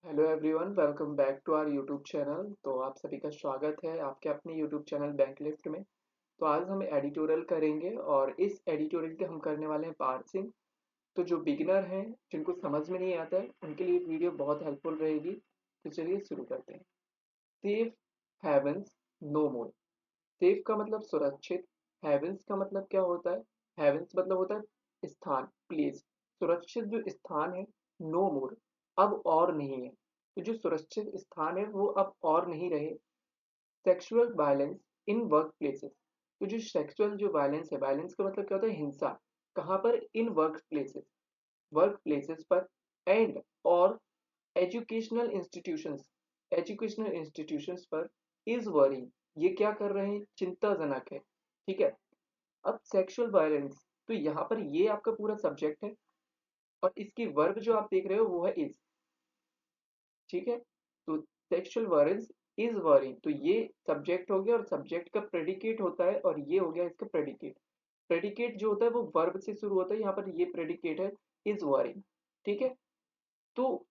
Hello everyone, welcome back to our YouTube channel. तो आप सभी का स्वागत है आपके अपने यूट्यूब चैनल बैंक लिफ्ट में। तो आज हम एडिटोरियल करेंगे और इस एडिटोरियल के हम करने वाले हैं पार्सिंग। तो जो बिगिनर हैं, जिनको समझ में नहीं आता है, उनके लिए वीडियो बहुत हेल्पफुल रहेगी। तो चलिए शुरू करते हैं। सेफ हेवंस नो मोर। सेफ का मतलब सुरक्षित। हेवंस का मतलब क्या होता है? हेवंस मतलब होता है स्थान, प्लेस। सुरक्षित जो स्थान है, नो मोर, अब और नहीं है। तो जो सुरक्षित स्थान है वो अब और नहीं रहे। Sexual violence in work places. तो जो सेक्सुअल जो वायलेंस है, वायलेंस का मतलब क्या होता है? हिंसा। कहाँ पर? इन वर्क प्लेसेस पर। एंड और एजुकेशनल इंस्टीट्यूशंस, एजुकेशनल इंस्टीट्यूशंस पर इज वरिंग। ये क्या कर रहे हैं? चिंताजनक है। ठीक है। अब सेक्सुअल वायलेंस, तो यहाँ पर ये आपका पूरा सब्जेक्ट है और इसकी वर्ब जो आप देख रहे हो वो है इज। ठीक है। तो सेक्सुअल वायलेंस इज वरिंग, तो ये सब्जेक्ट हो गया और सब्जेक्ट का प्रेडिकेट होता है और ये हो गया इसका प्रेडिकेट। प्रेडिकेट जो होता है वो वर्ब से शुरू होता है, यहाँ पर ये प्रेडिकेट है इज वरिंग। ठीक है। तो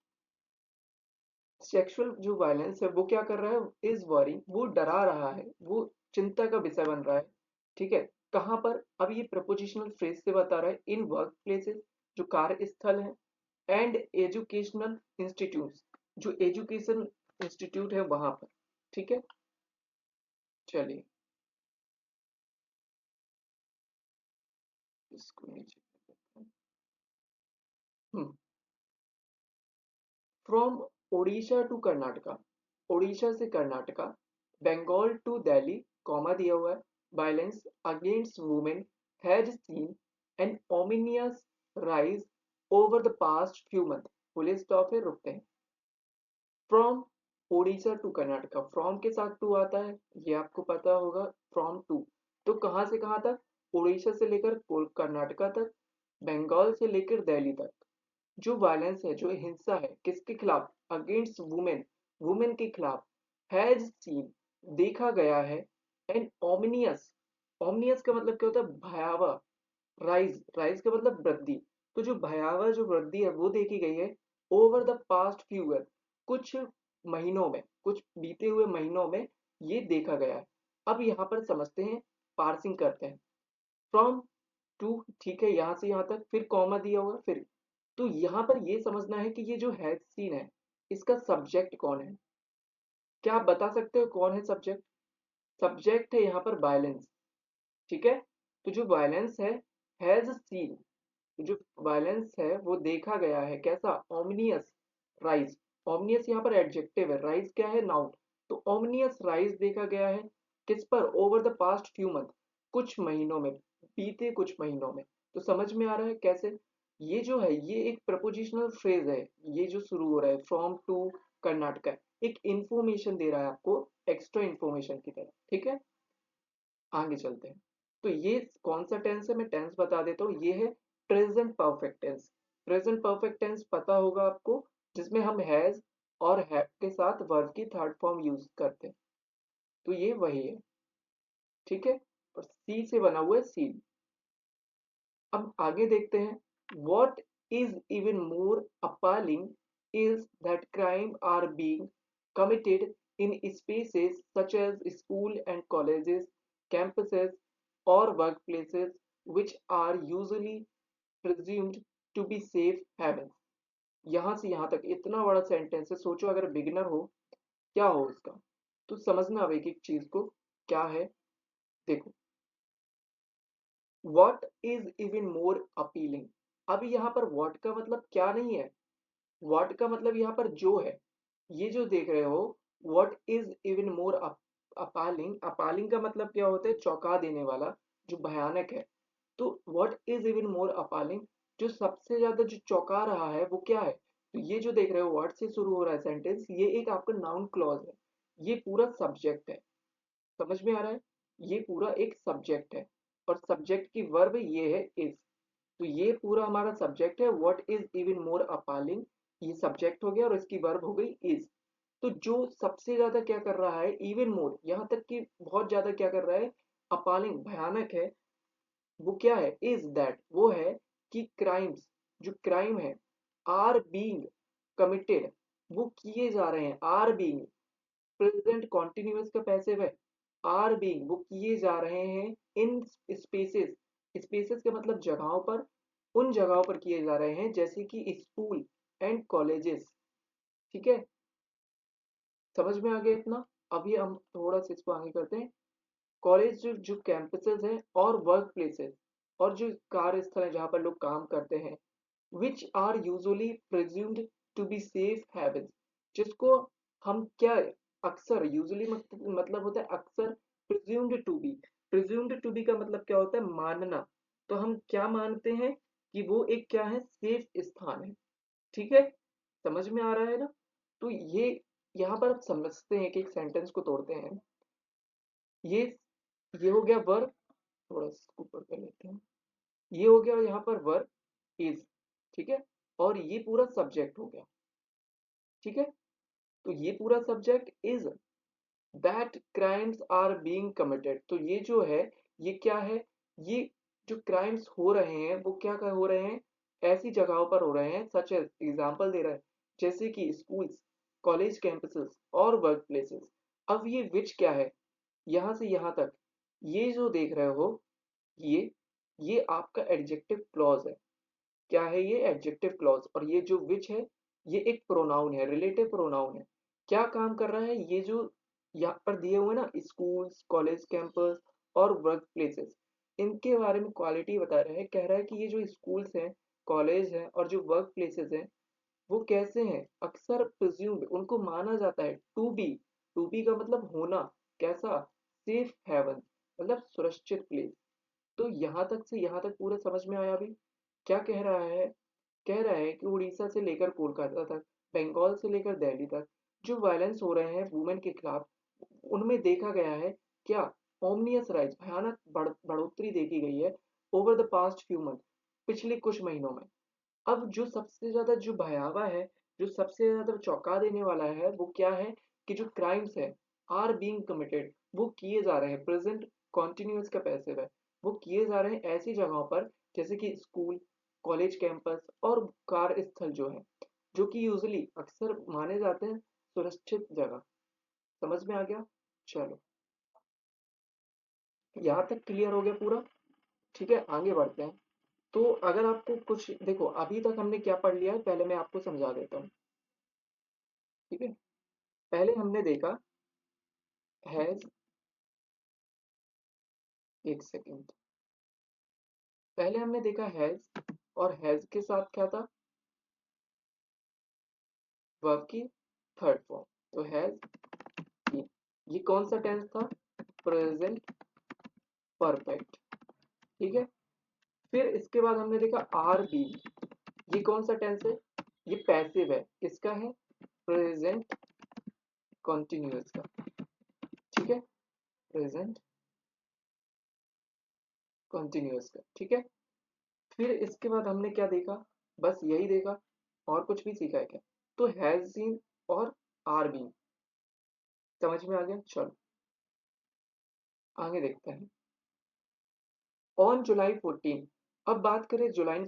सेक्सुअल जो वायलेंस है वो क्या कर रहा है? इज वरिंग, वो डरा रहा है, वो चिंता का विषय बन रहा है। ठीक है। कहाँ पर? अब ये प्रपोजिशनल फ्रेज से बता रहा है इन वर्क प्लेसेस, जो कार्यस्थल है, एंड एजुकेशनल इंस्टीट्यूट, जो एजुकेशन इंस्टीट्यूट है वहां पर। ठीक है। चलिए इसको नीचे फ्रॉम ओडिशा टू कर्नाटका, ओडिशा से कर्नाटका, बंगाल टू दिल्ली, कॉमा दिया हुआ है। Violence against women has seen an ominous rise over the past few month. Full stop है, रुकते हैं। From Odisha to Karnataka, from के साथ टू आता है, ये आपको पता होगा। फ्रॉम टू, तो कहाँ से कहाँ तक? ओडिशा से लेकर कर्नाटका तक, बंगाल से लेकर दिल्ली तक। जो वायलेंस है, जो हिंसा है, किसके खिलाफ? अगेंस्ट वुमेन, वुमेन के खिलाफ। हैज सीन, देखा गया है। एन ओमिनियस, ओमिनियस का मतलब क्या होता है? भयावह। राइज, राइज का मतलब वृद्धि। तो जो भयावह जो वृद्धि है वो देखी गई है over the past few year, कुछ महीनों में, कुछ बीते हुए महीनों में ये देखा गया है। अब यहाँ पर समझते हैं, पार्सिंग करते हैं। फ्रॉम टू, ठीक है, यहाँ से यहाँ तक, फिर कॉमा दिया हुआ, फिर। तो यहाँ पर ये समझना है कि ये जो हैज सीन है, इसका सब्जेक्ट कौन है? क्या आप बता सकते हो कौन है सब्जेक्ट? सब्जेक्ट है यहाँ पर वायलेंस। ठीक है। तो जो वायलेंस है, हैज सीन, जो वायलेंस है वो देखा गया है, कैसा? ओमनियस राइज। ओमनियस यहाँ पर एडजेक्टिव है, राइज क्या है? नाउन। तो ओमनियस राइज देखा गया है किस पर? Over the past few month, कुछ महीनों में, बीते कुछ महीनों में। तो समझ में आ रहा है कैसे? ये जो है ये एक प्रपोजिशनल फ्रेज है, ये जो शुरू हो रहा है फ्रॉम टू कर्नाटका, एक इंफॉर्मेशन दे रहा है आपको, एक्स्ट्रा इंफॉर्मेशन की तरह। ठीक है। आगे चलते हैं। तो ये कौन सा टेंस है, मैं टेंस बता देता हूँ। ये है present perfect tense. Present perfect tense पता होगा आपको, जिसमें हम हैज और हैव के साथ वर्ब की थर्ड फॉर्म यूज करते हैं। तो ये वही है। ठीक है। और सी से बना हुआ है सीन। अब आगे देखते हैं। What is even more appalling is that crime are being committed in spaces such as school and colleges, campuses, or workplaces which are usually presumed to be safe havens। यहाँ से यहाँ तक इतना बड़ा सेंटेंस है, सोचो अगर बिगिनर हो क्या हो उसका। तो समझना अब एक एक चीज को, क्या है। देखो, what is even more appealing. अब यहाँ पर व्हाट का मतलब क्या नहीं है, व्हाट का मतलब यहाँ पर जो है, ये जो देख रहे हो, व्हाट इज इवन मोर अपालिंग, अपालिंग का मतलब क्या होता है? चौंका देने वाला, जो भयानक है। तो व्हाट इज इवन मोर अपालिंग, जो सबसे ज्यादा जो चौंका रहा है वो क्या है? तो ये जो देख रहे हो व्हाट से शुरू हो रहा है सेंटेंस, ये एक आपका नाउन क्लॉज है, ये पूरा सब्जेक्ट है। समझ में आ रहा है? ये पूरा एक सब्जेक्ट है और सब्जेक्ट की वर्ब ये है इज। तो ये पूरा हमारा सब्जेक्ट है, व्हाट इज इवन मोर अपालिंग, ये सब्जेक्ट हो गया और इसकी वर्ब हो गई इज। तो जो सबसे ज्यादा क्या कर रहा है, इवन मोर, यहाँ तक कि बहुत ज्यादा क्या कर रहा है, अपालिंग, भयानक है, वो क्या है? इज दैट, वो है कि क्राइम्स, जो क्राइम है, आर बीइंग कमिटेड, वो किए जा रहे हैं, आर बीइंग, प्रेजेंट कॉन्टिन्यूअस का पैसिव है, आर बीइंग, वो किए जा रहे हैं इन स्पेसेस, स्पेसेस का मतलब जगहों पर, उन जगहों पर किए जा रहे हैं जैसे कि स्कूल एंड कॉलेजेस। ठीक है, समझ में आ गया इतना। अभी हम थोड़ा सा इसको आगे करते हैं। कॉलेज जो जो कैंपसेस हैं और वर्क प्लेसेस और जो कार्यस्थल है जहाँ पर लोग काम करते हैं, which are usually presumed to be safe havens, जिसको हम क्या, अक्सर, यूजुअली मतलब होता है अक्सर, presumed to be, presumed to be का मतलब क्या होता है, मानना। तो हम क्या मानते हैं कि वो एक क्या है, सेफ स्थान है। ठीक है, समझ में आ रहा है ना। तो ये यहाँ पर आप समझते हैं कि एक सेंटेंस को तोड़ते हैं। ये ये हो गया वर्ब, थोड़ा इसको ऊपर कर लेते हैं। ये हो गया यहाँ पर वर्ब इज, ठीक है, और ये पूरा सब्जेक्ट हो गया। ठीक है, तो ये पूरा subject is, that crimes are being committed, तो ये जो है, ये क्या है, ये जो क्राइम्स हो रहे हैं वो क्या कर हो रहे हैं, ऐसी जगहों पर हो रहे हैं, सच एज एग्जाम्पल दे रहा है, जैसे कि स्कूल्स, कॉलेज कैंपसेस और वर्क प्लेसेस। अब ये विच क्या है, यहाँ से यहाँ तक, ये जो देख रहे हो, ये आपका एडजेक्टिव क्लॉज है। क्या है ये, एडजेक्टिव क्लॉज। और ये जो विच है, ये एक प्रोनाउन है, रिलेटिव प्रोनाउन है। क्या काम कर रहा है, ये जो यहाँ पर दिए हुए ना, स्कूल्स, कॉलेज कैंपस और वर्क प्लेसेस, इनके बारे में क्वालिटी बता रहा है। कह रहा है कि ये जो स्कूल्स हैं, कॉलेज हैं और जो वर्क प्लेसेस हैं, वो कैसे हैं, अक्सर प्रिज्यूम्ड, उनको माना जाता है टू बी का मतलब होना, कैसा, सेफ हेवन, मतलब सुरक्षित प्लेस। तो यहाँ तक से यहाँ तक पूरा समझ में आया अभी। क्या कह रहा है, कह रहा है कि उड़ीसा से लेकर कोलकाता तक, बंगाल से लेकर दिल्ली तक जो वायलेंस हो रहे हैं वुमेन के खिलाफ, उनमें देखा गया है क्या, ओमनियस राइज, भयानक बढ़ोतरी देखी गई है over the past few month, पिछले कुछ महीनों में। अब जो सबसे ज्यादा जो भयावह है, जो सबसे ज्यादा चौंका देने वाला है, वो क्या है कि जो क्राइम्स है, आर बीइंग कमिटेड, वो किए जा रहे हैं, प्रेजेंट कॉन्टिन्यूअस का पैसिव है, वो किए जा रहे हैं ऐसी जगहों पर जैसे कि स्कूल, कॉलेज कैंपस और कार्यस्थल जो है, जो कि यूजली अक्सर माने जाते हैं सुरक्षित जगह। समझ में आ गया। चलो, यहाँ तक क्लियर हो गया पूरा। ठीक है, आगे बढ़ते हैं। तो अगर आपको कुछ देखो, अभी तक हमने क्या पढ़ लिया है, पहले मैं आपको समझा देता हूँ। ठीक है, पहले हमने देखा हैज, एक सेकेंड, पहले हमने देखा हैज, और हैज के साथ क्या था, वर्ब की थर्ड फॉर्म। तो हैज, ये कौन सा टेंस था, प्रेजेंट परफेक्ट। ठीक है, फिर इसके बाद हमने देखा आर बी, ये कौन सा टेंस है, ये पैसिव है, किसका है, प्रेजेंट कॉन्टिन्यूअस का। ठीक है, प्रेजेंट कॉन्टिन्यूअस का। ठीक है, फिर इसके बाद हमने क्या देखा, बस यही देखा, और कुछ भी सीखा है क्या, तो हैज सीन और आर बीन, समझ में आ गया। चलो आगे देखते हैं। ऑन जुलाई 14, अब बात करें जुलाई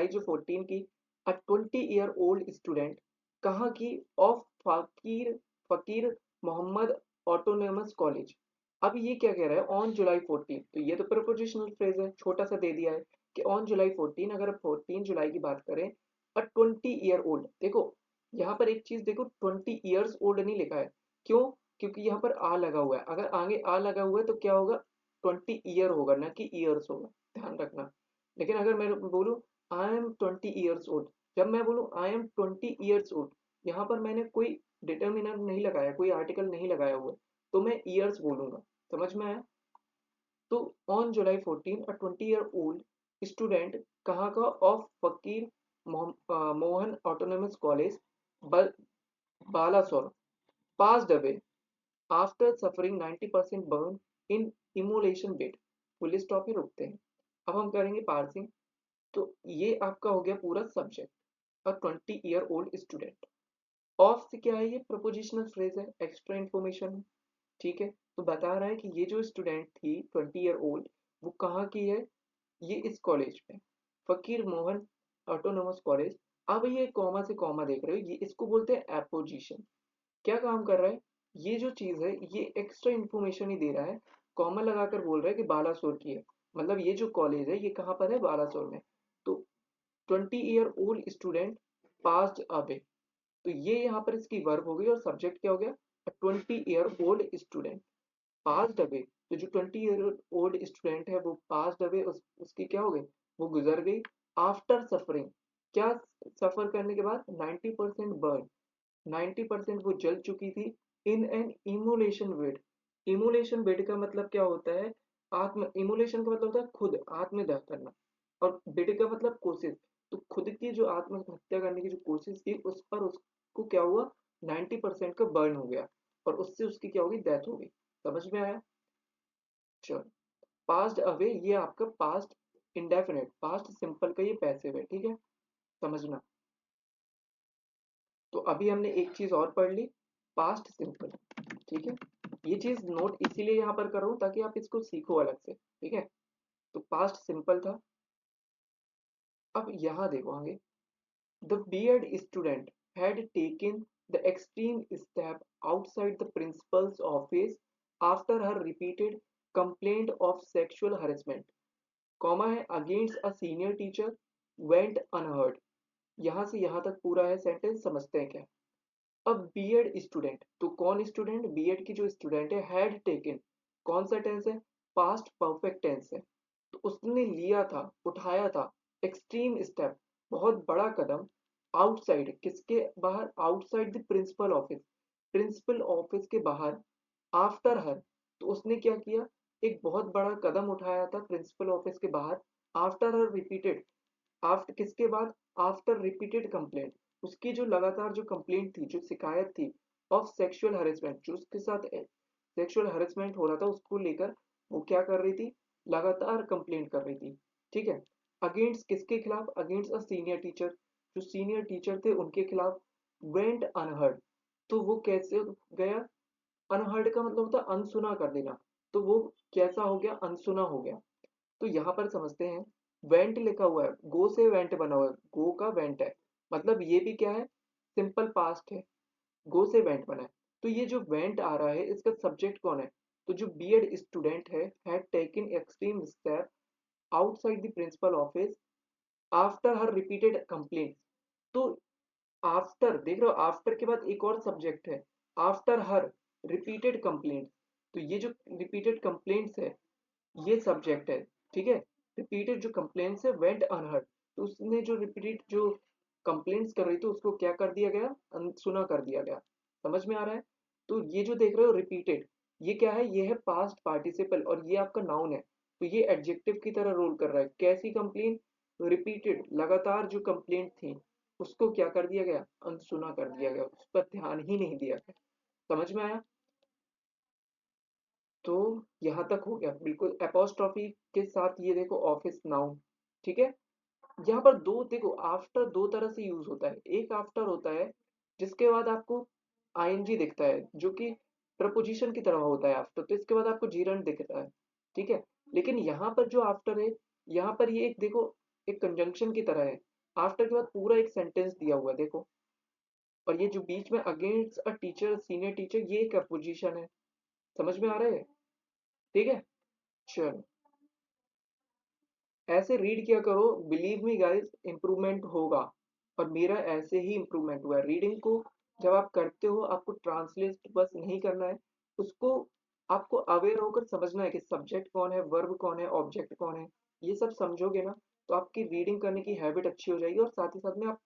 जो 14 की, अ 20 ईयर ओल्ड स्टूडेंट, कहाँ की, ऑफ फकीर, फकीर मोहम्मद ऑटोनोमस कॉलेज। अब ये क्या कह रहा है, ऑन जुलाई 14, तो ये तो प्रपोजिशनल फ्रेज है, छोटा सा दे दिया है कि ऑन जुलाई 14, अगर 14 जुलाई की बात करें, अ 20 ईयर ओल्ड, देखो यहाँ पर एक चीज देखो, 20 ईयर्स ओल्ड नहीं लिखा है, क्यों, क्योंकि यहाँ पर आ लगा हुआ है, अगर आगे आ लगा हुआ है तो क्या होगा, 20 ईयर होगा ना कि ईयर्स होगा, ध्यान रखना। लेकिन अगर मैं बोलूँ आई एम 20 ईयर्स ओल्ड, जब मैं बोलूँ आई एम 20 ईयर्स ओल्ड, यहाँ पर मैंने कोई डिटर्मिनर नहीं लगाया, कोई आर्टिकल नहीं लगाया हुआ, तो मैं ईयर्स बोलूंगा। समझ में आया। तो on July 14, a 20 year old student, कहाँ का, of Fakir Mohan autonomous college, Balasore, passed away after suffering 90% burn in immolation bid. Full stop ही रुकते हैं। अब हम करेंगे पार्सिंग। तो ये आपका हो गया पूरा subject, a 20 year old student. Of से क्या है, ये प्रपोजिशनल फ्रेज है, एक्स्ट्रा इन्फॉर्मेशन है। ठीक है, तो बता रहा है कि ये जो स्टूडेंट थी 20 ईयर ओल्ड, वो कहाँ की है, ये इस कॉलेज में, फकीर मोहन ऑटोनोमस कॉलेज, अब ये कॉमा से कॉमा देख रहे हो, ये इसको बोलते हैं एपोजिशन। क्या काम कर रहा है, ये जो चीज है ये एक्स्ट्रा इन्फॉर्मेशन ही दे रहा है। कॉमा लगाकर बोल रहा है कि बालासोर की है, मतलब ये जो कॉलेज है ये कहाँ पर है, बालासोर में। तो 20 year old student passed away, तो ये यहाँ पर इसकी वर्ब हो गई और सब्जेक्ट क्या हो गया, 20 year old student passed away. तो जो 20 ईयर ओल्ड स्टूडेंट है वो पास्ड अवे, उसकी क्या हो गई, वो गुजर गई। आफ्टर सफरिंग, क्या सफर करने के बाद, 90% बर्न, 90% वो जल चुकी थी। In an immolation bed, immolation bed का मतलब क्या होता है, आत्म इमोलेशन का मतलब होता है खुद आत्मदाह करना, और बेड का मतलब कोशिश। तो खुद की जो आत्महत्या करने की जो कोशिश थी उस पर उसको क्या हुआ, 90% का बर्न हो गया, और उससे उसकी क्या होगी, डेथ हो गई। समझ में आया। चलो, पास्ट अवे ये आपका पास्ट इंडेफिनिट, पास्ट सिंपल का ये पैसिव है, ठीक है, समझना। तो अभी हमने एक चीज और पढ़ ली, पास्ट सिंपल, ठीक है। ये चीज नोट इसीलिए यहाँ पर कर रहा हूँ ताकि आप इसको सीखो अलग से, ठीक है। तो पास्ट सिंपल था। अब यहाँ देखो आगे, the BEd student had taken the extreme step outside the principal's office after her repeated complaint of sexual harassment, comma है against a senior teacher went unheard. यहाँ से यहाँ तक पूरा है सेंटेंस, समझते हैं क्या। अब बीएड स्टूडेंट, तो कौन स्टूडेंट, बीएड की जो स्टूडेंट है, हैड टेकन, कौन सा टेंस है, पास्ट परफेक्ट टेंस है। तो उसने लिया था, उठाया था, एक्सट्रीम स्टेप, बहुत बड़ा कदम, आउटसाइड, किसके बाहर, outside the principal office, principal office के बाहर, आफ्टर हर, तो उसने क्या किया, एक बहुत बड़ा कदम उठाया था प्रिंसिपल ऑफिस के बाहर, आफ्टर हर रिपीटेड, आफ्टर किसके बाद, आफ्टर रिपीटेड कंप्लेंट, उसकी जो लगातार जो कंप्लेंट थी, जो शिकायत थी, ऑफ सेक्सुअल हरेसमेंट, जो उसके साथ सेक्सुअल हरेसमेंट हो रहा था उसको लेकर, वो क्या कर रही थी, लगातार कंप्लेंट कर रही थी, ठीक है। अगेंस्ट किसके खिलाफ, अगेंस्ट अ सीनियर टीचर, जो सीनियर टीचर थे उनके खिलाफ, वेंट अनहर्ड, तो वो कैसे गया, अनहर्ड का मतलब होता है अनसुना कर देना, तो वो कैसा हो गया, अनसुना हो गया। तो यहाँ पर समझते हैं, वेंट लिखा हुआ है, गो से वेंट बना हुआ है, गो का वेंट है, मतलब ये भी क्या है, सिंपल पास्ट है, गो से वेंट बना है। तो ये जो वेंट आ रहा है इसका सब्जेक्ट कौन है, तो जो बीएड स्टूडेंट है, had taken extreme step outside the principal office after her repeated complaint. तो आफ्टर देख रहे हो, आफ्टर के बाद एक और सब्जेक्ट है, आफ्टर हर रिपीटेड कंप्लेंट, तो ये जो रिपीटेड कंप्लेंट्स है ये सब्जेक्ट है, ठीक है। रिपीटेड जो कंप्लेंट्स है वेंट अनहर्ड, तो उसने जो रिपीटेड जो कंप्लेंट्स कर रही थी उसको क्या कर दिया गया, अनसुना कर दिया गया। समझ में आ रहा है। तो ये जो देख रहे हो रिपीटेड, ये क्या है, ये है पास्ट पार्टिसिपल, और ये आपका नाउन है, तो ये एडजेक्टिव की तरह रोल कर रहा है। कैसी कंप्लेन, रिपीटेड, लगातार जो कंप्लेंट थी उसको क्या कर दिया गया, अनसुना कर दिया गया, उस पर ध्यान ही नहीं दिया गया। समझ में आया। तो यहाँ तक हो गया बिल्कुल, एपोस्ट्रॉफी के साथ ये देखो ऑफिस नाउन, ठीक है। यहाँ पर दो देखो, आफ्टर दो तरह से यूज होता है, एक आफ्टर होता है जिसके बाद आपको आईएनजी दिखता है, जो कि प्रपोजिशन की तरह होता है आफ्टर, तो इसके बाद आपको जीरंड दिखता है, ठीक है। लेकिन यहाँ पर जो आफ्टर है, यहाँ पर ये एक देखो, एक कंजंक्शन की तरह है, आफ्टर के बाद पूरा एक सेंटेंस दिया हुआ है देखो, और ये जो बीच में against a teacher senior teacher, ये एक अपोजिशन है। समझ में आ रहा है, ठीक है। चलो, ऐसे रीड किया करो, बिलीव मी गाइस इम्प्रूवमेंट होगा, और मेरा ऐसे ही इम्प्रूवमेंट हुआ है। रीडिंग को जब आप करते हो आपको ट्रांसलेट बस नहीं करना है, उसको आपको अवेयर होकर समझना है कि सब्जेक्ट कौन है, वर्ब कौन है, ऑब्जेक्ट कौन है। ये सब समझोगे ना तो आपकी रीडिंग करने की हैबिट अच्छी हो जाएगी, और साथ ही साथ में आप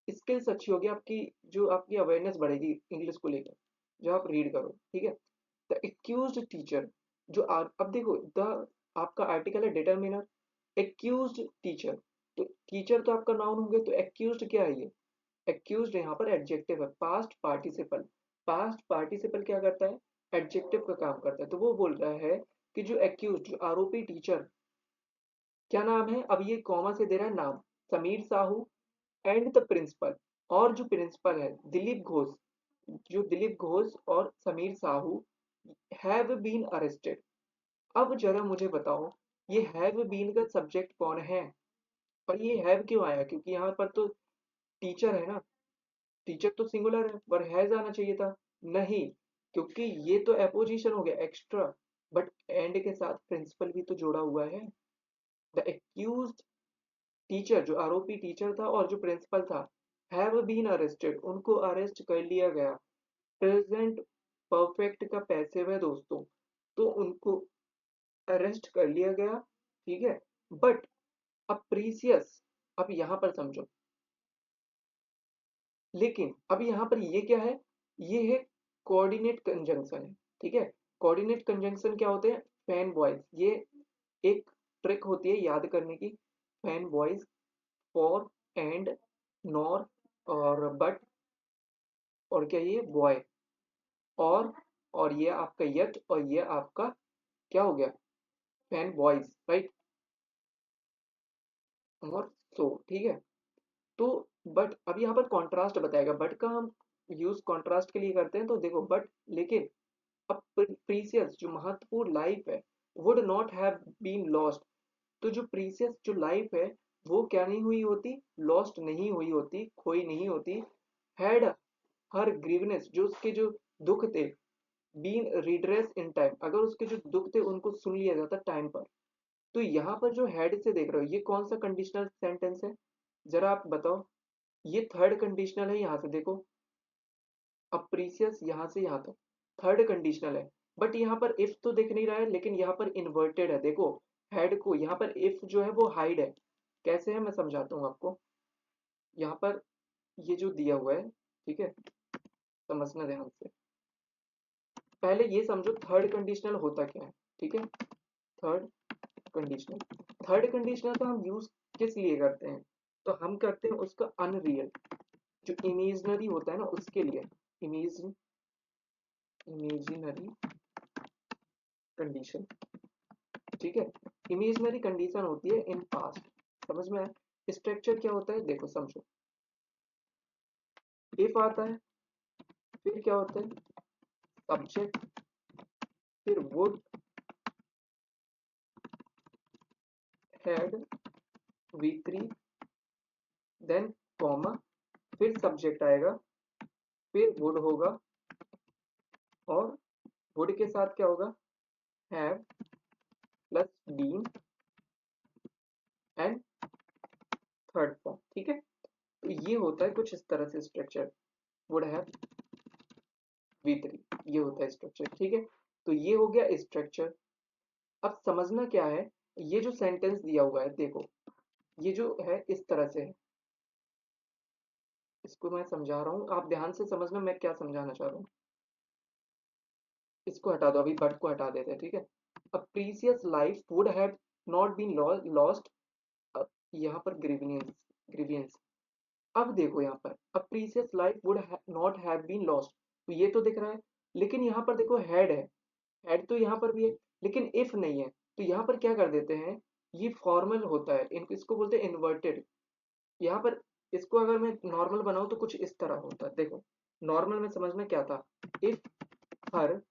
स्किल्स अच्छी होगी आपकी, जो आपकी अवेयरनेस बढ़ेगी इंग्लिश को लेकर जब आप रीड करो, ठीक है। द एक्यूज्ड टीचर, जो अब देखो, द आपका आर्टिकल है डिटर्मिनर, एक्यूज्ड टीचर, तो टीचर तो आपका नाउन होंगे, तो एक्यूज्ड क्या है ये, एक्यूज्ड यहाँ पर एडजेक्टिव है, पास्ट पार्टिसिपल, पास्ट पार्टिसिपल क्या करता है, एडजेक्टिव का काम करता है। तो वो बोल रहा है कि जो एक्यूज्ड, जो आरोपी टीचर, क्या नाम है, अब ये कॉमा से दे रहा है नाम, Sameer Sahu and the principal, और जो प्रिंसिपल है दिलीप घोष, जो दिलीप घोष और Sameer Sahu have been arrested. अब जरा मुझे बताओ, ये हैव बीन का सब्जेक्ट कौन है, और ये हैव क्यों आया, क्योंकि यहाँ पर तो टीचर है ना, टीचर तो सिंगुलर है पर हैज आना चाहिए था। नहीं, क्योंकि ये तो एपोजिशन हो गया एक्स्ट्रा, बट एंड के साथ प्रिंसिपल भी तो जोड़ा हुआ है। द एक्यूज्ड टीचर, जो आरोपी टीचर था और जो प्रिंसिपल था, हैव बीन अरेस्टेड, उनको अरेस्ट कर लिया गया। प्रेजेंट परफेक्ट का पैसिव है दोस्तों, तो उनको अरेस्ट कर लिया गया, ठीक है। बट अब प्रीसियस, अब यहां पर समझो, लेकिन अब यहाँ पर ये क्या है, ये है कोऑर्डिनेट कंजंक्शन है, ठीक है। कोऑर्डिनेट कंजंक्शन क्या होते हैं, फैन बॉयज, ये एक ट्रिक होती है याद करने की। Fan boys, for, and, nor, और बट, और क्या ये बॉय, और ये आपका यट, और ये आपका क्या हो गया, फैन बॉयज, राइट, और सो, ठीक है। तो बट अब यहाँ पर कॉन्ट्रास्ट बताएगा, बट का हम यूज कॉन्ट्रास्ट के लिए करते हैं, तो देखो बट, लेकिन अब प्रीसियस जो महत्वपूर्ण लाइफ है, would not have been lost, तो जो प्रीसियस जो लाइफ है वो क्या नहीं हुई होती, लॉस्ट नहीं हुई होती, खोई नहीं होती। हैड हर ग्रीवनेस, जो उसके जो दुख थे, बीन रिड्रेस इन टाइम, अगर उसके जो दुख थे उनको सुन लिया जाता टाइम पर। तो यहाँ पर जो हेड से देख रहे हो, ये कौन सा कंडीशनल सेंटेंस है, जरा आप बताओ। ये थर्ड कंडीशनल है, यहाँ से देखो, अप्रीसियस यहाँ से यहाँ तक थर्ड कंडीशनल है। बट यहाँ पर इफ तो दिख नहीं रहा है, लेकिन यहाँ पर इन्वर्टेड है, देखो हेड को यहाँ पर इफ जो है वो हाइड है। कैसे है मैं समझाता हूँ आपको। यहाँ पर ये जो दिया हुआ है, ठीक है, समझना ध्यान से। पहले ये समझो थर्ड कंडीशनल होता क्या है, ठीक है। थर्ड कंडीशनल, थर्ड कंडीशनल का हम यूज किस लिए करते हैं, तो हम करते हैं उसका अनरियल, जो इमेजनरी होता है ना उसके लिए। इमेजिनरी कंडीशन, ठीक है। इमेजिनरी कंडीशन होती है इन पास्ट, समझ में आया। स्ट्रक्चर क्या होता है देखो समझो, इफ आता है, फिर क्या होता है, सब्जेक्ट, फिर would, had, V three, then comma, फिर सब्जेक्ट आएगा, फिर वुड होगा, और वुड के साथ क्या होगा, have plus been and third form, ठीक है। तो ये होता है कुछ इस तरह से structure, would have, we three, ये होता है स्ट्रक्चर, ठीक है। तो ये हो गया स्ट्रक्चर। अब समझना क्या है, ये जो सेंटेंस दिया हुआ है देखो, ये जो है इस तरह से है, इसको मैं समझा रहा हूँ, आप ध्यान से समझना मैं क्या समझाना चाह रहा हूँ। इसको हटा दो, अभी बट को हटा देते हैं, ठीक है। A precious life would have not been lost, यहाँ पर ग्रीवियंस, ग्रीवियंस। अब देखो यहाँ पर a precious life would not have been lost, तो ये तो दिख रहा है, लेकिन यहाँ पर देखो हेड है, हेड तो यहाँ पर भी है, लेकिन इफ नहीं है, तो यहाँ पर क्या कर देते हैं, ये फॉर्मल होता है, इसको बोलते हैं इन्वर्टेड। यहाँ पर इसको अगर मैं नॉर्मल बनाऊं तो कुछ इस तरह होता है, देखो नॉर्मल में समझना क्या था, इफ हर,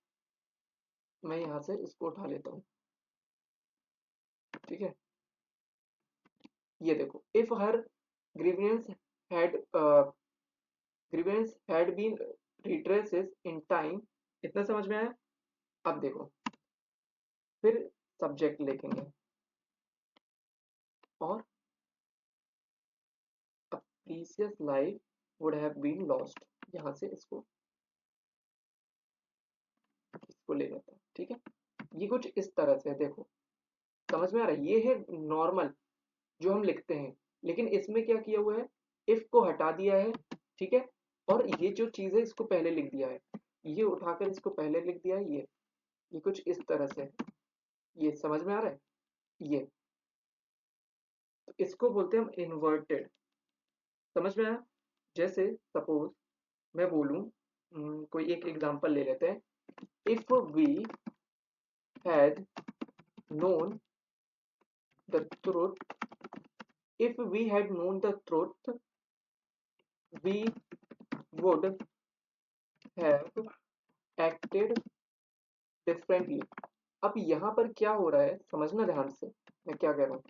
मैं यहाँ से इसको उठा लेता हूँ, ठीक है। ये देखो, if her grievance had grievance had been redressed in time, इतना समझ में आया। अब देखो, फिर सब्जेक्ट लिखेंगे, और a precious life would have been lost, यहाँ से इसको ले लेते हैं, ठीक है। ये कुछ इस तरह से है, देखो समझ में आ रहा है, ये है नॉर्मल जो हम लिखते हैं, लेकिन इसमें क्या किया हुआ है, इफ को हटा दिया है, ठीक है, और ये जो चीज है इसको पहले लिख दिया है, ये उठाकर इसको पहले लिख दिया है, ये कुछ इस तरह से है। ये समझ में आ रहा है, ये तो इसको बोलते हैं हम इन्वर्टेड, समझ में आया। जैसे सपोज मैं बोलूं, कोई एक एग्जांपल ले लेते हैं, if we had known the truth, if we had known the truth, we would have acted differently। अब यहाँ पर क्या हो रहा है समझना ध्यान से, मैं क्या कह रहा हूँ,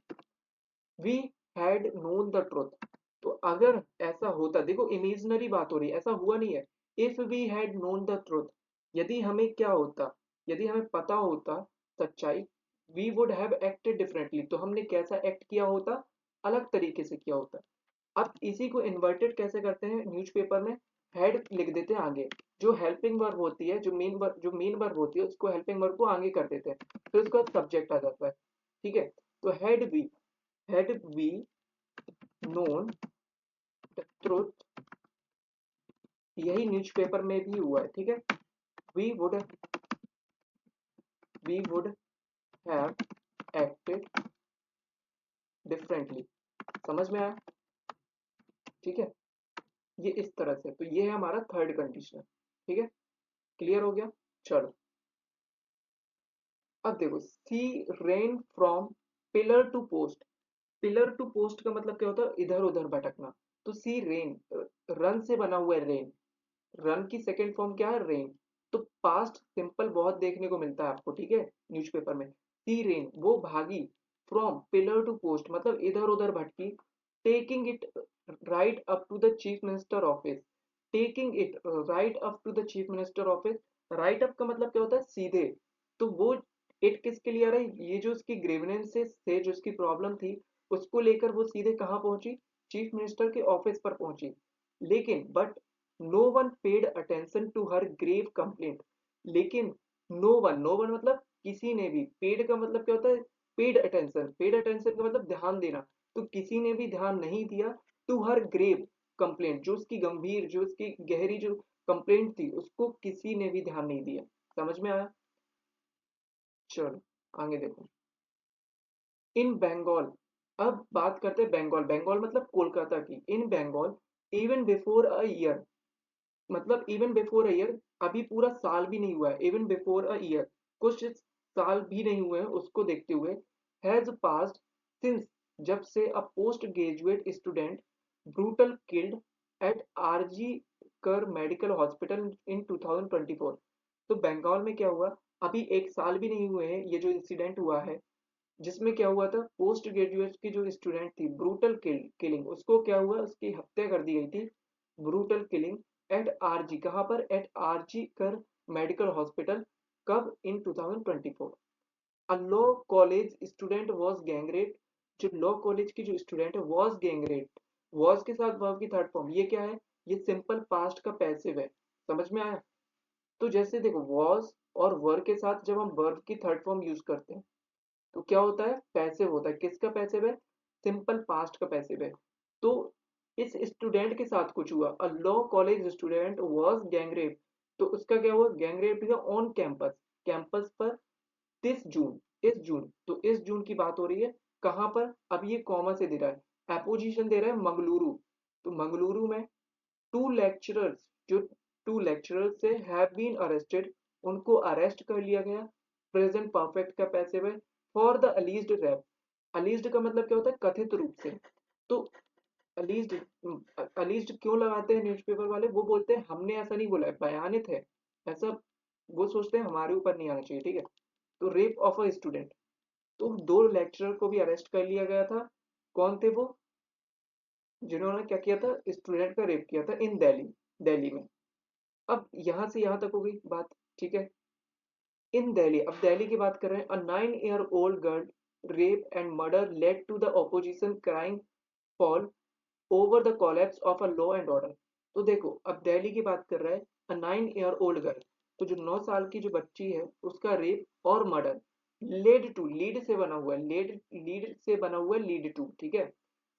we had known the truth, तो अगर ऐसा होता, देखो इमेजिनरी बात हो रही है, ऐसा हुआ नहीं है। If we had known the truth, यदि हमें क्या होता, यदि हमें पता होता सच्चाई, we would have acted differently, तो हमने कैसा एक्ट किया होता, अलग तरीके से किया होता। अब इसी को इन्वर्टेड कैसे करते हैं न्यूज़पेपर में, हेड लिख देते हैं आगे, जो हेल्पिंग वर्ब होती है, जो मेन वर्ब होती है उसको, हेल्पिंग वर्ब को आगे कर देते हैं, फिर उसका सब्जेक्ट आ जाता है। ठीक है, तो had we known the truth, यही न्यूज़पेपर में भी हुआ है। ठीक है, we would we would have acted differently. समझ में आया? ठीक है, ये इस तरह से, तो ये है हमारा थर्ड कंडीशन। ठीक है, क्लियर हो गया? चलो, अब देखो, she ran from pillar to post. Pillar to post का मतलब क्या होता है, इधर उधर भटकना। तो सी रेन, रन से बना हुआ है रेन, रन की सेकेंड फॉर्म क्या है, रेन। तो पास्ट सिंपल बहुत देखने को मिलता है आपको, ठीक है, न्यूज़पेपर में। सी रेन, वो भागी, फ्रॉम पिलर टू पोस्ट मतलब इधर उधर भटकी, taking it right up to the chief minister office. Taking it right up to the chief minister office, right up का मतलब क्या होता है, सीधे। तो वो इट किसके लिए आ रहा है, ये जो उसकी ग्रीवेंसेस थे, जो उसकी प्रॉब्लम थी, उसको लेकर वो सीधे कहाँ पहुंची, चीफ मिनिस्टर के ऑफिस पर पहुंची। लेकिन but no one paid attention to her grave complaint. लेकिन नो वन मतलब किसी ने भी, पेड का मतलब क्या होता है, पेड अटेंशन का मतलब ध्यान देना। तो किसी ने भी ध्यान नहीं दिया टू हर ग्रेव कंप्लेंट, जो उसकी गंभीर, जो उसकी गहरी जो कंप्लेंट थी, उसको किसी ने भी ध्यान नहीं दिया। समझ में आया? चलो आगे देखो, इन बंगाल। अब बात करते हैं बंगाल, बंगाल मतलब कोलकाता की। In Bengal, even before a year, मतलब इवन बिफोर अ ईयर, अभी पूरा साल भी नहीं हुआ है, इवन बिफोर अ ईयर, कुछ साल भी नहीं हुए हैं उसको देखते हुए, हैज पास्ड सिंस, जब से a post graduate student brutal killed at RG Kar medical hospital in 2024। तो बंगाल में क्या हुआ, अभी एक साल भी नहीं हुए हैं ये जो इंसिडेंट हुआ है, जिसमें क्या हुआ था, पोस्ट ग्रेजुएट की जो स्टूडेंट थी, ब्रूटल किलिंग, उसको क्या हुआ, उसकी हत्या कर दी गई थी, ब्रूटल किलिंग एट आरजी, कहाँ पर, at RG Kar medical hospital, कब, in 2024। A law college student was gangrape, जो लॉ कॉलेज की जो स्टूडेंट है वाज गैंगरेप, वाज के साथ वर्ब की थर्ड फॉर्म, ये क्या है, ये सिंपल पास्ट का पैसिव है। समझ में आया? तो जैसे देखो, वाज और वर के साथ जब हम वर्ब की थर्ड फॉर्म यूज करते हैं, तो क्या होता है, पैसिव होता है। किसका पैसिव है, सिंपल पास्ट का पैसिव है। तो इस स्टूडेंट के साथ कुछ हुआ, a law college student was gangrape, तो उसका क्या हुआ, गैंगरेप हुआ ऑन कैंपस, कैंपस पर, 30 जून, इस जून, तो इस जून की बात हो रही है। कहाँ पर, अब ये कॉमा से दे रहा है, अपोजिशन दे रहा है मंगलुरु, तो मंगलुरु में टू लेक्चरर्स, जो टू लेक्चरर्स से हैव बीन अरेस्टेड, उनको अरेस्ट कर लिया गया। प्रेजेंट परफेक्ट का पैसिव है, फॉर द अलीज्ड रैप। अलीज्ड का मतलब क्या होता है, कथित रूप से। तो अलीज्ड, अलीज्ड क्यों लगाते हैं न्यूज़पेपर वाले, वो बोलते हैं हमने ऐसा नहीं बोला है, बयानित है ऐसा, वो सोचते हैं हमारे ऊपर नहीं आना चाहिए। ठीक है, तो रेप ऑफ अ स्टूडेंट, तो दो लेक्चरर को भी अरेस्ट कर लिया गया था। कौन थे वो, जिन्होंने क्या किया था, स्टूडेंट का रेप किया था इन दिल्ली, दिल्ली में। अब यहाँ से यहाँ तक हो गई बात। ठीक है, इन दिल्ली, अब दिल्ली की बात कर रहे हैं, अ 9 year old girl rape and murder led to the opposition crying fall over the collapse of a law and order। तो देखो, अब दिल्ली की बात कर रहा है, अ 9 year old girl, तो जो 9 साल की जो बच्ची है उसका रेप और मर्डर, लेड टू, लीड से बना हुआ है, लीड से बना हुआ है, लीड टू। ठीक है,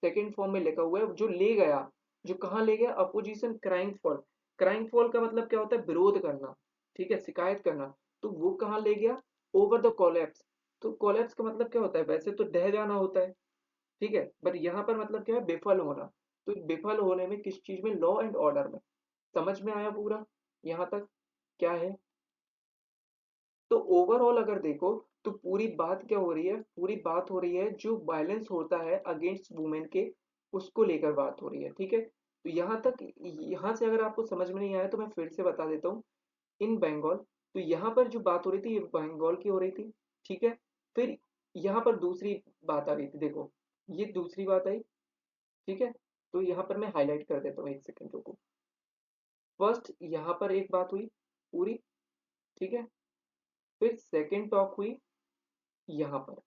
सेकेंड फॉर्म में लिखा हुआ है, जो ले गया, जो कहाँ ले गया, opposition crying fall. Crying fall का मतलब क्या होता है, विरोध करना, ठीक है, शिकायत करना। तो वो कहाँ ले गया, ओवर द कोलैप्स। तो कोलैप्स का मतलब क्या होता है, वैसे तो ढह जाना होता है, ठीक है, बट यहाँ पर मतलब क्या है, विफल होना। तो विफल होने में किस चीज में, लॉ एंड ऑर्डर में। समझ में आया पूरा यहाँ तक क्या है? तो ओवरऑल अगर देखो, तो पूरी बात क्या हो रही है, पूरी बात हो रही है जो वायलेंस होता है अगेंस्ट वुमेन के, उसको लेकर बात हो रही है। ठीक है, तो यहाँ तक, यहाँ से अगर आपको समझ में नहीं आया तो मैं फिर से बता देता हूँ। इन बंगाल, तो यहाँ पर जो बात हो रही थी ये बंगाल की हो रही थी। ठीक है, फिर यहाँ पर दूसरी बात आ रही थी, देखो ये दूसरी बात आई। ठीक है, तो यहाँ पर मैं हाईलाइट कर देता हूँ, एक सेकंड रुको। फर्स्ट यहाँ पर एक बात हुई पूरी, ठीक है। फिर सेकंड टॉक हुई यहाँ पर,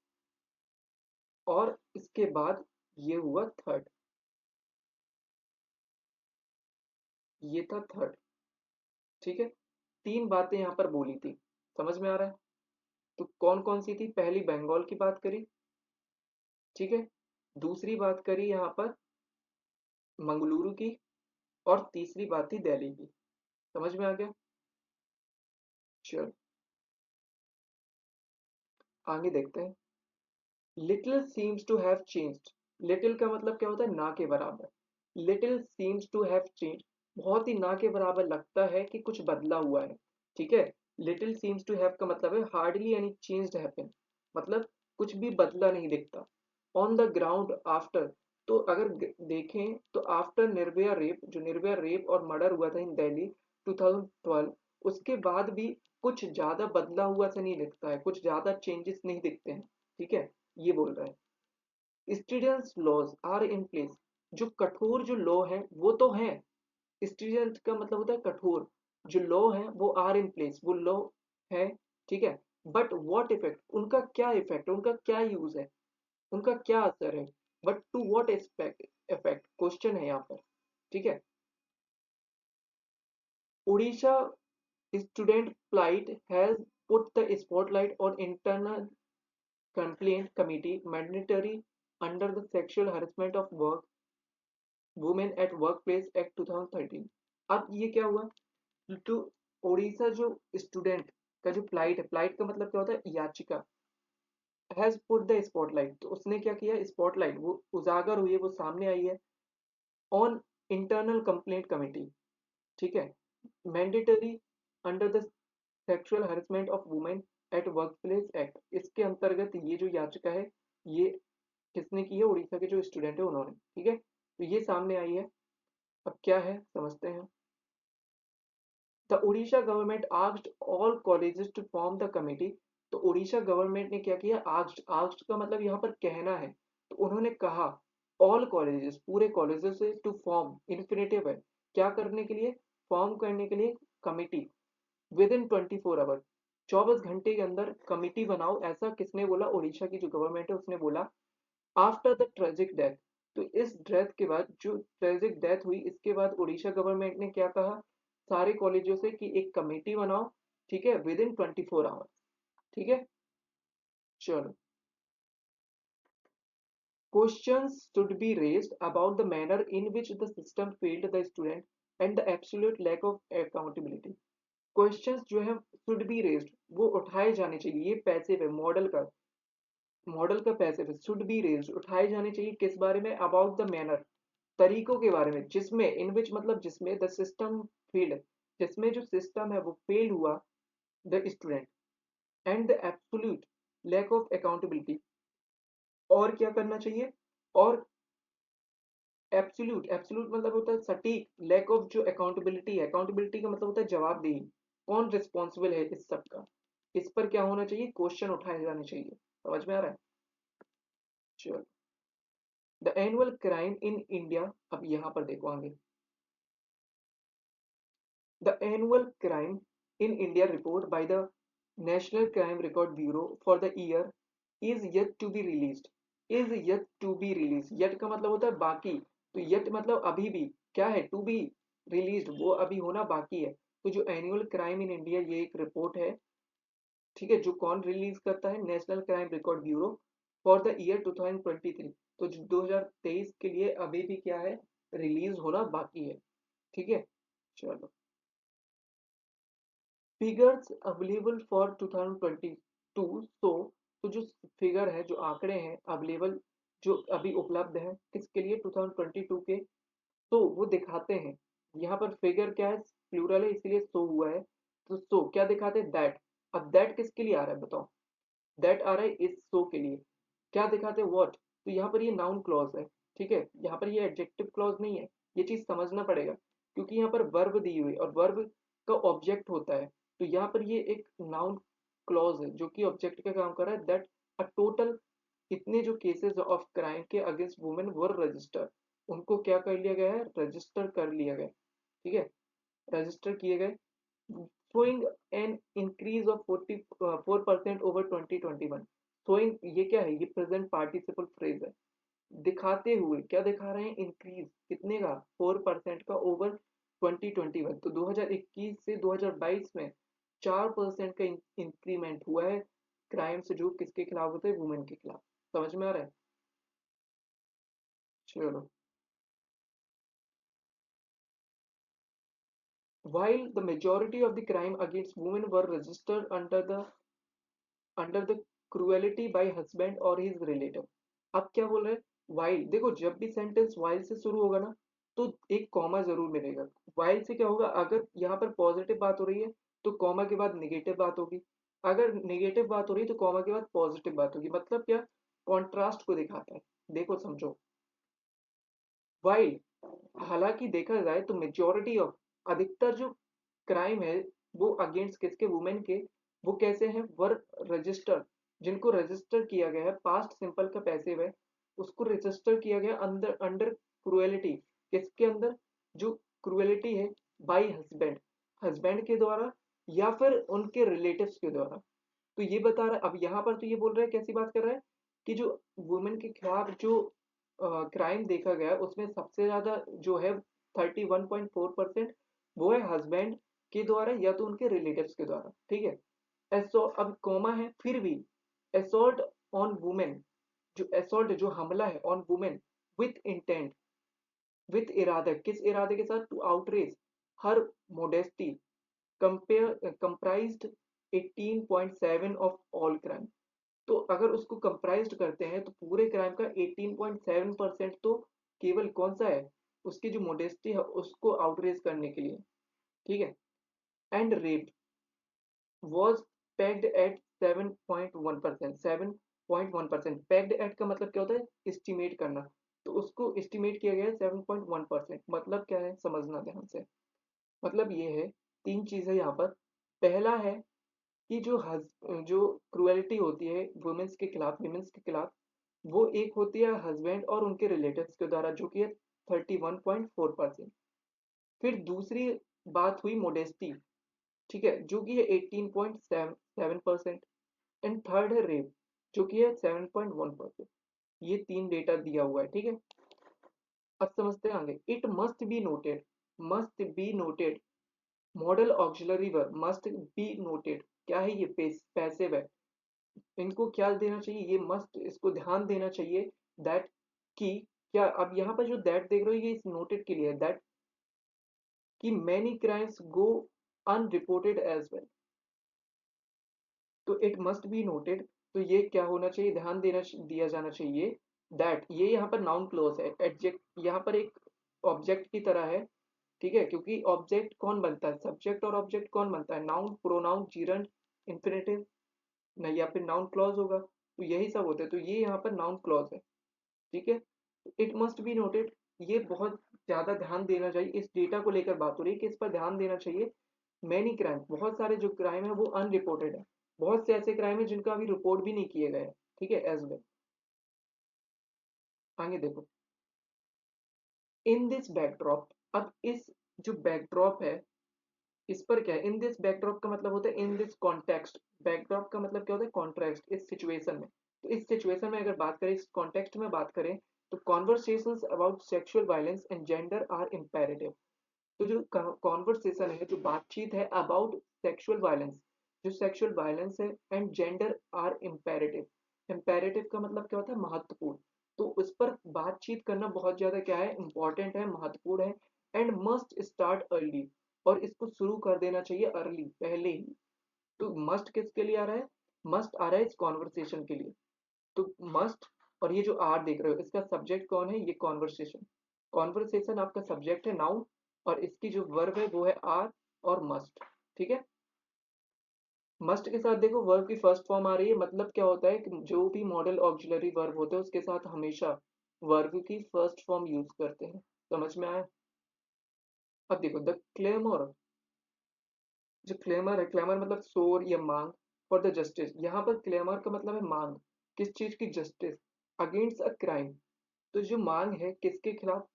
और इसके बाद ये हुआ थर्ड, ये था थर्ड, ठीक है। तीन बातें यहाँ पर बोली थी, समझ में आ रहा है। तो कौन कौन सी थी? पहली बंगाल की बात करी, ठीक है। दूसरी बात करी यहाँ पर मंगलुरु की, और तीसरी बात थी दिल्ली की। समझ में आ गया? चलो आगे देखते हैं। Little seems to have changed. Little का मतलब क्या होता है? ना के बराबर। Little seems to have changed, बहुत ही ना के बराबर लगता है कि कुछ बदला हुआ है, ठीक है। लिटिल सीम्स टू हैव का मतलब है हार्डली एनी चेंज्ड हैपन, मतलब कुछ भी बदला नहीं दिखता। ऑन द ग्राउंड आफ्टर, तो अगर देखें तो आफ्टर निर्भया रेप, जो निर्भया रेप और मर्डर हुआ था इन दिल्ली 2012, उसके बाद भी कुछ ज्यादा बदला हुआ सा नहीं दिखता है, कुछ ज्यादा चेंजेस नहीं दिखते हैं, ठीक है। ये बोल रहा है students laws are in place, जो कठोर जो लॉ है वो तो है। स्टूडेंट का मतलब होता है कठोर, जो लॉ है वो आर इन प्लेस, वो लॉ है, ठीक है। बट व्हाट इफेक्ट, उनका क्या इफेक्ट, उनका क्या यूज है, उनका क्या असर है। But to what effect, effect question है यहाँ पर, ठीक है। Orissa student plight has put the spotlight on internal complaint committee mandatory under the sexual harassment of work women at work place act 2013। अब ये क्या हुआ? तो उड़ीसा जो स्टूडेंट का जो प्लाइट है, प्लाइट का मतलब क्या होता है? याचिका। हैज पुट द स्पॉटलाइट, तो उसने क्या किया? स्पॉटलाइट वो उजागर हुई है, वो सामने आई है। ऑन इंटरनल कंप्लेंट कमेटी, ठीक है, mandatory under the sexual harassment of women at work place act, इसके अंतर्गत ये जो याचिका है, ये किसने की है? उड़ीसा के जो स्टूडेंट है उन्होंने, ठीक है। तो ये सामने आई है। अब क्या है समझते हैं। The Orissa government asked all colleges to form the committee, तो उड़ीसा गवर्नमेंट ने क्या किया? आस्क्ड, आस्क्ड का मतलब यहाँ पर कहना है, तो उन्होंने कहा ऑल कॉलेजेस, पूरे कॉलेजेस से, टू फॉर्म, इन्फिनेटिव है, क्या करने के लिए? फॉर्म करने के लिए कमिटी, विद इन 24 आवर, 24 घंटे के अंदर कमिटी बनाओ। ऐसा किसने बोला? उड़ीसा की जो गवर्नमेंट है उसने बोला। आफ्टर द ट्रेजिक डेथ, तो इस डेथ के बाद, जो ट्रेजिक डेथ हुई इसके बाद उड़ीसा गवर्नमेंट ने क्या कहा? सारे कॉलेजों से कि एक कमेटी बनाओ, ठीक है, विद इन 24 आवर्स, ठीक है। चलो, questions should be raised about the manner in which the system failed the student and the absolute lack of accountability। Questions जो है शुड बी रेज्ड, वो उठाए जाने चाहिए, ये पैसिव है, मॉडल का पैसिव है। शुड बी रेज्ड उठाए जाने चाहिए, किस बारे में? अबाउट द मैनर, तरीकों के बारे में, जिसमें, इन विच मतलब जिसमें, द सिस्टम फेल्ड, जिसमें जो सिस्टम है वो फेल हुआ, the student, and the absolute lack of accountability, और क्या करना चाहिए? और एब्सोल्यूट, एब्सोल्यूट मतलब होता है सटीक, लैक ऑफ जो अकाउंटेबिलिटी है, अकाउंटेबिलिटी का मतलब होता है जवाबदेही, कौन रिस्पॉन्सिबल है इस सब का, इस पर क्या होना चाहिए? क्वेश्चन उठाए जाने चाहिए। समझ में आ रहा है? चलो, the annual crime in India, अब यहाँ पर देखो आगे। The annual crime in India report by the National Crime Record Bureau for the year is yet to be released। Is yet to be released, yet का मतलब होता है बाकी, तो yet मतलब अभी भी, क्या है? To be released, वो अभी होना बाकी है। तो जो एनुअल क्राइम इन इंडिया, ये एक रिपोर्ट है, ठीक है, जो कौन रिलीज करता है? National crime record bureau, for the year 2023। तो जो 2023 के लिए अभी भी क्या है? रिलीज होना बाकी है, ठीक है। चलो, फिगर्स अवेलेबल फॉर 2022, तो जो फिगर है, जो आंकड़े हैं अवेलेबल, जो अभी उपलब्ध हैं किसके लिए? 2022 के, तो वो दिखाते हैं। यहाँ पर फिगर क्या है? प्लूरल है इसलिए सो हुआ है, तो सो क्या दिखाते हैं? दैट। अब दैट किसके लिए आ रहा है बताओ? दैट आ रहा है इस सो के लिए। क्या दिखाते हैं? व्हाट, तो यहाँ पर ये नाउन क्लॉज है, ठीक है, यहाँ पर ये एडजेक्टिव क्लॉज नहीं है। ये चीज समझना पड़ेगा, क्योंकि यहाँ पर वर्ब दी हुई है और वर्ब का ऑब्जेक्ट होता है, तो यहाँ पर ये एक नाउन क्लॉज है जो कि ऑब्जेक्ट का काम कर रहा है। दैट अ टोटल, इतने जो केसेस ऑफ क्राइम के अगेंस्ट वुमेन वर रजिस्टर, उनको क्या कर लिया गया है, रजिस्टर कर लिया गया, ठीक है, रजिस्टर किए गए, showing an increase of 44% over 2021। showing ये क्या है, ये प्रेजेंट पार्टिसिपल फ्रेज है, दिखाते हुए, क्या दिखा रहे हैं, इंक्रीज कितने का, 4% का ओवर 2021। तो 2021 से 2022 में 4% का इंक्रीमेंट हुआ है क्राइम्स जो किसके खिलाफ होते हैं, वुमेन के खिलाफ। समझ में आ रहा है? चलो, while the majority of the crime against women were registered under the cruelty by husband or his relative। अब क्या बोल रहे हैं, while, देखो जब भी सेंटेंस while से शुरू होगा ना तो एक कॉमा जरूर मिलेगा। while से क्या होगा, अगर यहाँ पर पॉजिटिव बात हो रही है तो कॉमा के बाद नेगेटिव बात होगी, अगर नेगेटिव बात हो रही है तो कॉमा के बाद पॉजिटिव बात होगी। मतलब क्या, कॉन्ट्रास्ट को दिखाता है। देखो समझो, while, हालांकि देखा जाए तो मेजोरिटी ऑफ, अधिकतर जो क्राइम है वो अगेंस्ट किसके, वुमेन के, वो कैसे हैं, वर रजिस्टर, जिनको रजिस्टर किया गया है, पास्ट सिंपल का पैसिव है, उसको रजिस्टर किया गया अंदर अंडर क्रुएलिटी, किसके अंदर, जो क्रुएलिटी है, बाय हस्बैंड, हस्बैंड के द्वारा या फिर उनके रिलेटिव्स के द्वारा। तो ये बता रहा है, अब यहाँ पर तो ये बोल रहा है, कैसी बात कर रहा है कि जो वुमेन के खिलाफ जो क्राइम देखा गया उसमें सबसे ज्यादा जो है 31.4%, वो है हस्बैंड के द्वारा या तो उनके रिलेटिव्स के द्वारा, ठीक है। एसो अब कॉमा है फिर भी, असॉल्ट ऑन वुमेन, जो असॉल्ट जो हमला है on women with intent, with इरादा, किस इरादे के साथ, to outrage her modesty, compare comprised 18.7 of all crime. तो अगर उसको कंप्राइज्ड करते हैं तो पूरे क्राइम का 18.7% तो केवल कौन सा है, उसकी जो मोडेस्टी है उसको आउटरेज करने के लिए, ठीक है। And rape was pegged at 7.1%, 7.1%, pegged at का मतलब क्या होता है, एस्टिमेट करना, तो उसको एस्टिमेट किया गया है 7.1%। मतलब क्या है, समझना ध्यान से, मतलब ये है, तीन चीजें यहाँ पर। पहला है कि जो क्रुएलिटी होती है वुमेन्स के खिलाफ, विमेन्स के खिलाफ, वो एक होती है हस्बैंड और उनके रिलेटिव्स के द्वारा, जो कि है 31.4%। फिर दूसरी बात हुई मोडेस्टी, ठीक है, जो कि है 18.7%। एंड थर्ड है रेप, जो कि है 7.1%। ये तीन डेटा दिया हुआ है, ठीक है। अब समझते हैं आगे, it must be noted, model auxiliary verb must be noted, क्या है ये, पैसिव है, इनको क्या देना चाहिए, ये मस्ट, इसको ध्यान देना चाहिए, दैट की, क्या, अब यहाँ पर जो दैट देख रहे हो ये इस नोटेड के लिए है, दैट कि मैनी क्राइम्स गो अनरिपोर्टेड एज वेल। तो इट मस्ट बी नोटेड, तो ये क्या होना चाहिए, ध्यान देना दिया जाना चाहिए, दैट, ये यहाँ पर नाउन क्लोज है, एडजेक्ट यहाँ पर एक ऑब्जेक्ट की तरह है, ठीक है, क्योंकि ऑब्जेक्ट कौन बनता है, सब्जेक्ट और ऑब्जेक्ट कौन बनता है, नाउन, प्रोनाउन, जीरंड, इंफिनिटिव, नहीं, या फिर नाउन क्लॉज होगा, तो यही सब होते हैं, तो ये यहाँ पर नाउन क्लॉज है, ठीक है। इट मस्ट बी नोटेड, ये बहुत ज्यादा ध्यान देना चाहिए, इस डेटा को लेकर बात हो रही है कि इस पर ध्यान देना चाहिए। मैनी क्राइम, बहुत सारे जो क्राइम है वो अनरिपोर्टेड है, बहुत से ऐसे क्राइम है जिनका अभी रिपोर्ट भी नहीं किए गए हैं, ठीक है, एज वेल। आगे देखो, इन दिस बैकड्रॉप, अब इस जो बैकड्रॉप है इस पर क्या है, इन दिस बैकड्रॉप का मतलब होता है इन दिस कॉन्टेक्स्ट, बैकड्रॉप का मतलब क्या होता है, कॉन्ट्रेक्स्ट, इस सिचुएशन में। तो इस सिचुएशन में अगर बात करें, इस कॉन्टेक्स्ट में बात करें, तो conversations about sexual violence and gender are imperative. तो जो कॉन्वर्सेशन है, जो बातचीत है अबाउट सेक्सुअल वायलेंस, जो सेक्सुअल वायलेंस है, and gender are imperative, imperative का मतलब क्या होता है, महत्वपूर्ण। तो उस पर बातचीत करना बहुत ज्यादा क्या है, इंपॉर्टेंट है, महत्वपूर्ण है, एंड मस्ट स्टार्ट अर्ली, और इसको शुरू कर देना चाहिए अर्ली, पहले ही। तो मस्ट किसके लिए आ रहा है, मस्ट आ रहा है इस कॉन्वर्सेशन के लिए, तो मस्ट, और ये जो आर देख रहे हो इसका सब्जेक्ट कौन है, ये कॉन्वर्सेशन, कॉन्वर्सेशन आपका सब्जेक्ट है, नाउन, और इसकी जो वर्ब है वो है आर और मस्ट, ठीक है। मस्ट के साथ देखो वर्ब की फर्स्ट फॉर्म आ रही है, मतलब क्या होता है कि जो भी मॉडल ऑक्सिलरी वर्ब होते हैं उसके साथ हमेशा वर्ब की फर्स्ट फॉर्म यूज करते हैं। समझ में आया? अब देखो, द क्लेमर, जो क्लेमर है, क्लेमर मतलब शोर या मांग, फॉर द जस्टिस, यहाँ पर क्लेमर का मतलब है मांग, किस चीज की, जस्टिस, अगेंस्ट अ क्राइम। तो जो मांग है किसके खिलाफ,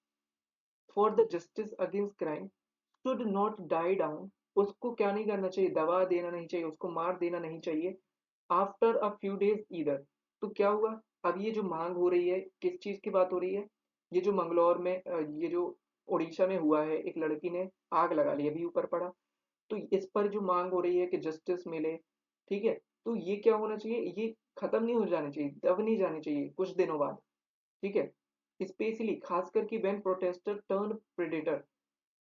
for the justice against crime should not die down, उसको क्या नहीं करना चाहिए, दबा देना नहीं चाहिए, उसको मार देना नहीं चाहिए, after a few days either. तो क्या हुआ, अब ये जो मांग हो रही है किस चीज की बात हो रही है, ये जो मंगलौर में ये जो उड़ीसा में हुआ है, एक लड़की ने आग लगा ली, अभी ऊपर पड़ा, तो इस पर जो मांग हो रही है कि जस्टिस मिले, ठीक है, तो ये क्या होना चाहिए, ये खत्म नहीं हो जानी चाहिए, दब नहीं जानी चाहिए कुछ दिनों बाद, ठीक है। स्पेशली खासकर कि व्हेन प्रोटेस्टर टर्न प्रेडेटर,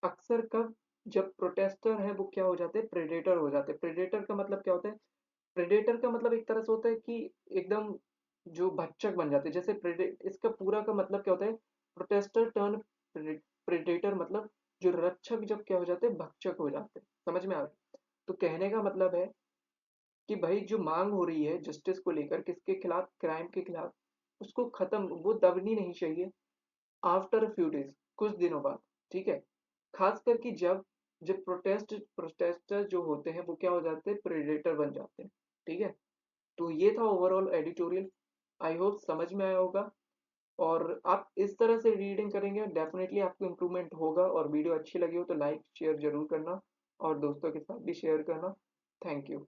अक्सर कब, जब प्रोटेस्टर है वो क्या हो जाते हैं, प्रेडेटर हो जाते हैं। प्रेडेटर का मतलब क्या होता है, प्रेडेटर का मतलब एक तरह से होता है कि एकदम जो भक्षक बन जाते हैं, जैसे इसका पूरा का मतलब क्या होता है, प्रोटेस्टर टर्न प्रेडेटर, मतलब जो रक्षक जब क्या हो जाते हैं, भक्षक हो जाते हैं, समझ में आ रहा है। तो कहने का मतलब है कि भाई जो मांग हो रही है जस्टिस को लेकर, किसके खिलाफ, क्राइम के खिलाफ, उसको खत्म, वो दबनी नहीं चाहिए, आफ्टर अ फ्यू डेज, कुछ दिनों बाद, ठीक है। खास करके जब जब प्रोटेस्टर जो होते हैं वो क्या हो जाते हैं, प्रेडेटर बन जाते हैं, ठीक है। तो ये था ओवरऑल एडिटोरियल, आई होप समझ में आया होगा। और आप इस तरह से रीडिंग करेंगे डेफिनेटली आपको इम्प्रूवमेंट होगा। और वीडियो अच्छी लगी हो तो लाइक शेयर जरूर करना और दोस्तों के साथ भी शेयर करना। Thank you.